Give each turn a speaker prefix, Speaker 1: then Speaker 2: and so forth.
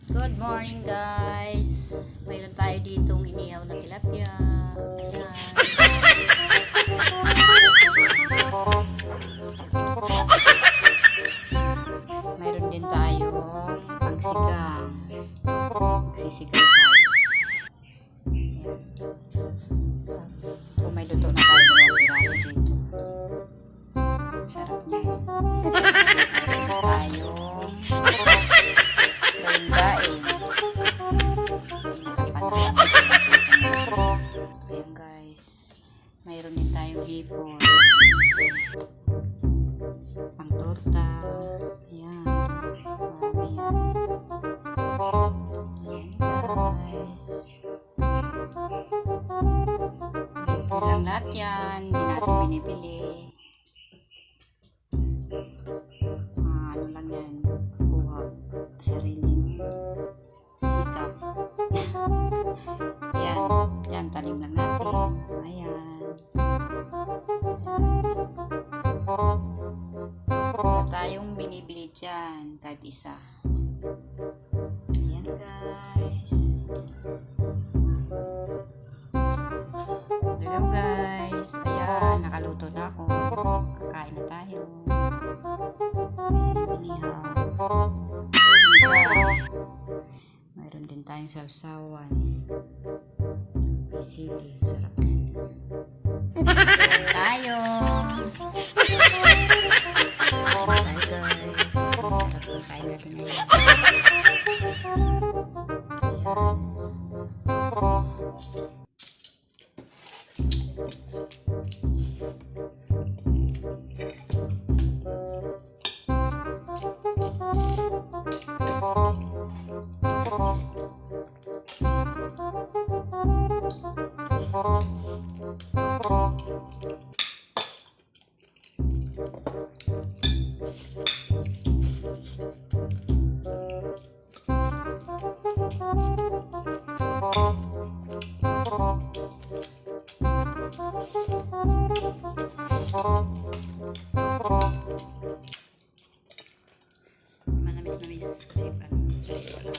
Speaker 1: Good morning guys. Mayroon tayo ditong inihaw na tilapia. Ayan. Mayroon din tayong pagsigang. Magsisigang tayo. Ayan. Kung may luto na tayo dalawang piraso dito. Sarap niya. Mayroon tayong daing. Ayan guys. Mayroon din tayong hipon. Pang torta. Ayan. Marami yan. Ayan guys. Libre lang lahat yan. Hindi natin binibili. Ano lang yan. Kuha. Sariling sikap. Yan. Yan. Talim lang natin. Ayan. Wala tayong binibili dyan. Kahit isa. Ayan guys. Hello guys. Ayan. Nakaluto na ako. Kakain na tayo. Ayan yung inihaw. Mayroon din tayong sawsawan. May sili. Sarap yan. Kain tayo. Kain tayo guys. Sarap ng kain natin ngayon. Manamis-namis kasi parang sarili ko lang.